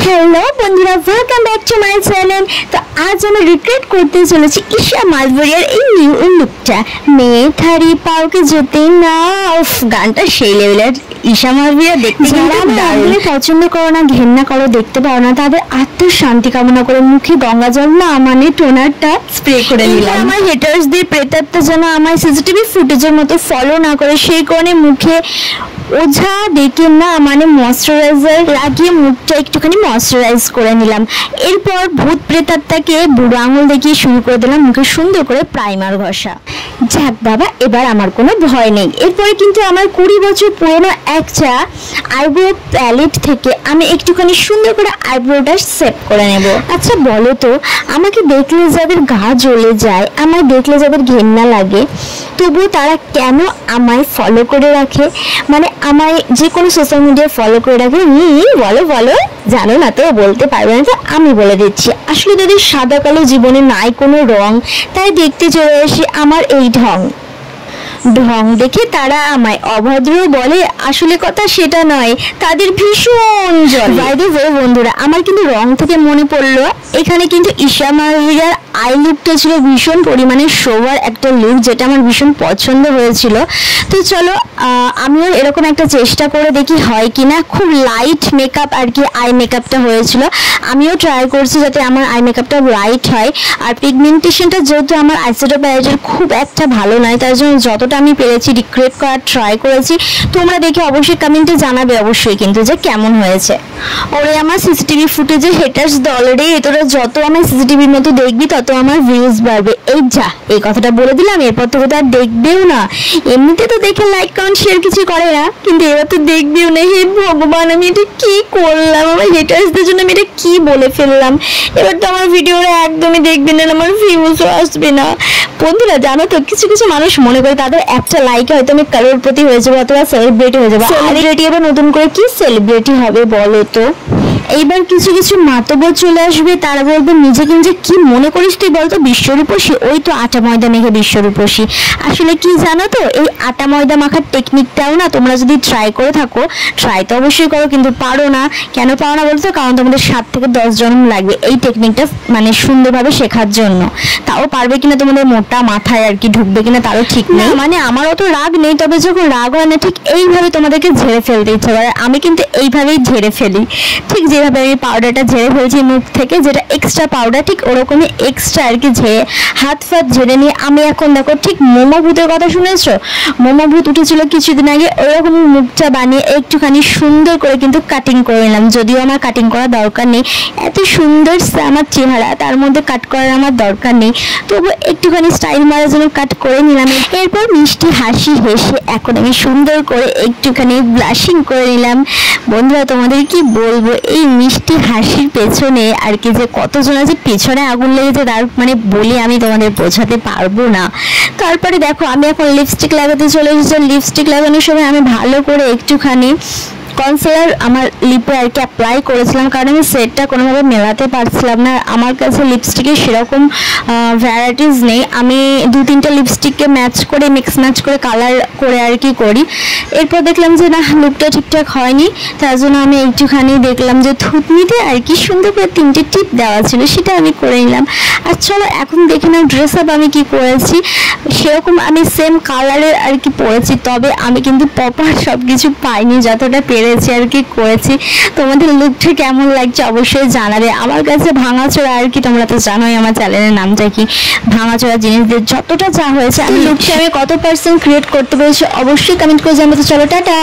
Hello बंधुरा welcome back to my channel. तो आज मैं रिक्रिएट करते चलेছি ঈশা মালবরিয়ার এই নিউ লুকটা। মেয়ে থারি পাও के জুতে না উফ গানটা সেই লেভেলের। ঈশা মালবরিয়া দেখতে যারা পছন্দ করো না ঘেন্না করো দেখতে পাও না তাদের আত্মার শান্তি কামনা করে মুখে গঙ্গা জল না মানে টোনারটা স্প্রে করে নিলাম। আমার হেটার্সদের প্রেতাত্মা যেন আমার সিসিটিভি ফুটেজের মতো ফলো না করে সেই কারণে মুখে ওঝা দেখে না মানে ময়শ্চারাইজার লাগিয়ে মুখটা একটুখানি ময়শ্চারাইজ করে নিলাম। এরপর ভূত প্রেতাত্মাকে বুড়ো আঙুল দেখিয়ে শুরু করে দিলাম মুখে সুন্দর করে প্রাইমার ঘষা। যাক বাবা এবার আমার কোনো ভয় নেই। এরপরে কিন্তু আমার 20 বছর পুরনো একটা আইব্রো প্যালেট থেকে আমি একটুখানি সুন্দর করে আইব্রোটা সেভ করে নেব। আচ্ছা বলো তো আমাকে দেখলে যাদের গা জ্বলে যায় আমায় দেখলে যাদের ঘেন্না লাগে তবুও তারা কেন আমায় ফলো করে রাখে, মানে আমায় যে কোনো সোশ্যাল মিডিয়ায় ফলো করে রাখে? বলো বলো, জানো না তো বলতে পারবে না তো আমি বলে দিচ্ছি। আসলে তাদের সাদা কালো জীবনে নাই কোনো রং, তাই দেখতে চলে আসি আমার এই ঢং দেখে তারা আমায় অভদ্র বলে। আসলে কথা সেটা নয়, তাদের ভীষণ জ্বলে। বাইরে বন্ধুরা আমার কিন্তু রং থেকে মনে পড়লো এখানে কিন্তু ঈশা মালবরিয়ার আই লুকটা ছিল ভীষণ পরিমাণে শোভার একটা লুক যেটা আমার ভীষণ পছন্দ হয়েছিল। তো চলো আমিও এরকম একটা চেষ্টা করে দেখি হয় কিনা। খুব লাইট মেকআপ আর কি আই মেকআপটা হয়েছিল, আমিও ট্রাই করছি যাতে আমার আই মেকআপটা লাইট হয়। আর পিগমেন্টেশনটা যেহেতু আমার আইশ্যাডো প্যালেটের খুব একটা ভালো নয় তার জন্য যতটা আমি পেরেছি রিক্রিয়েট করার ট্রাই করেছি। তোমরা দেখে অবশ্যই কমেন্টে জানাবে অবশ্যই কিন্তু যে কেমন হয়েছে। ওরে আমার সিসিটিভি ফুটেজে হেটার্স দলরে তোরা যত আমার সিসিটিভির মতো দেখবি তত আমার ভিউজ বাড়বে। এই যা এই কথাটা বলে দিলাম, এরপর তো আর দেখবেও না। এমনিতে তো দেখে লাইক কমেন্ট শেয়ার কিছু করে না কিন্তু এবার তো দেখবেও না। হে ভগবান আমি এটা কি করলাম, আমার হেটার্সদের জন্য আমি এটা কি বলে ফেললাম। এবার তো আমার ভিডিওটা একদমই দেখবে না, আমার ভিউজও আসবে না। বন্ধুরা জানো তো কিছু কিছু মানুষ মনে করে তাদের একটা লাইকে হয়তো আমি কারোরপতি হয়ে যাবো অথবা সেলিব্রিটি হয়ে যাবো। সেলিব্রিটি এবার নতুন করে কি সেলিব্রিটি হবে বলো তো? এইবার কিছু কিছু মাতবর চলে আসবে, তারা বলবে নিজেকে নিজে কি মনে করিস তুই বলতো বিশ্বরূপসী? ওই তো আটা ময়দা মেখে বিশ্বরূপসী। আসলে কি জানো তো এই আটা ময়দা মাখার টেকনিকটাও না তোমরা যদি ট্রাই করে থাকো, ট্রাই তো অবশ্যই করো কিন্তু পারো না। কেন পারো না বলতো? কারণ তোমাদের 7 থেকে 10 জন্ম লাগবে এই টেকনিকটা মানে সুন্দরভাবে শেখার জন্য। তাও পারবে কিনা তোমাদের মোটা মাথায় আর কি ঢুকবে কিনা তারও ঠিক নেই। মানে আমার অত রাগ নেই, তবে যখন রাগ হয় না ঠিক এইভাবে তোমাদেরকে ঝেড়ে ফেলতে ইচ্ছে করে। আমি কিন্তু এইভাবেই ঝেড়ে ফেলি, ঠিক যেভাবে আমি পাউডারটা ঝেড়ে ফেলছি মুখ থেকে যেটা এক্সট্রা পাউডার ঠিক ওরকমই এক্সট্রা আর কি ঝেড়ে হাত ফাত ঝেড়ে নিয়ে আমি এখন দেখো ঠিক মোমো ভূতের কথা শুনেছো? মোমো ভূত উঠেছিল কিছুদিন আগে, ওরকম মুখটা বানিয়ে একটুখানি সুন্দর করে কিন্তু কাটিং করে নিলাম। যদিও আমার কাটিং করা দরকার নেই, এত সুন্দর আমার চেহারা তার মধ্যে কাট করার আমার দরকার নেই, তবু একটুখানি স্টাইল মারার জন্য কাট করে নিলাম। এরপর মিষ্টি হাসি হেসে এখন আমি সুন্দর করে একটুখানি ব্লাশিং করে নিলাম। বন্ধুরা তোমাদের কি বলবো এই মিষ্টি হাসির পেছনে আর কি যে কতজন আছে পেছনে আগুন লেগেছে তার মানে বলে আমি তোমাদের বোঝাতে পারবো না। তারপরে দেখো আমি এখন লিপস্টিক লাগাতে চলে এসেছি। লিপস্টিক লাগানোর সময় আমি ভালো করে একটুখানি কনসিলার আমার লিপে আর কি অ্যাপ্লাই করেছিলাম কারণ আমি সেটটা কোনোভাবে মেলাতে পারছিলাম না। আমার কাছে লিপস্টিকের সেরকম ভ্যারাইটিস নেই, আমি 2-3টা লিপস্টিককে ম্যাচ করে মিক্স ম্যাচ করে কালার করে আর কি করি। এরপর দেখলাম যে না লুকটা ঠিকঠাক হয়নি, তার জন্য আমি একটুখানি দেখলাম যে থুতনিতে আর কি সুন্দর করে 3টে টিপ দেওয়া ছিল সেটা আমি করে নিলাম। আর চলো এখন দেখে নাও ড্রেস আপ আমি কি করেছি। সেরকম আমি সেম কালারের আর কি পরেছি, তবে আমি কিন্তু প্রপার সব কিছু পাইনি, যতটা পেরেছি আর কি করেছি। তোমাদের লুকটা কেমন লাগছে অবশ্যই জানাবে। আমার কাছে ভাঙাচোরা আর কি তোমরা তো জানোই আমার চ্যানেলের নামটা কি, ভাঙাচোরা জিনিসদের যতটা যা হয়েছে আমি লুকটা আমি কত % ক্রিয়েট করতে পেরেছি অবশ্যই কমেন্ট করে জানাতে। চলো টাটা।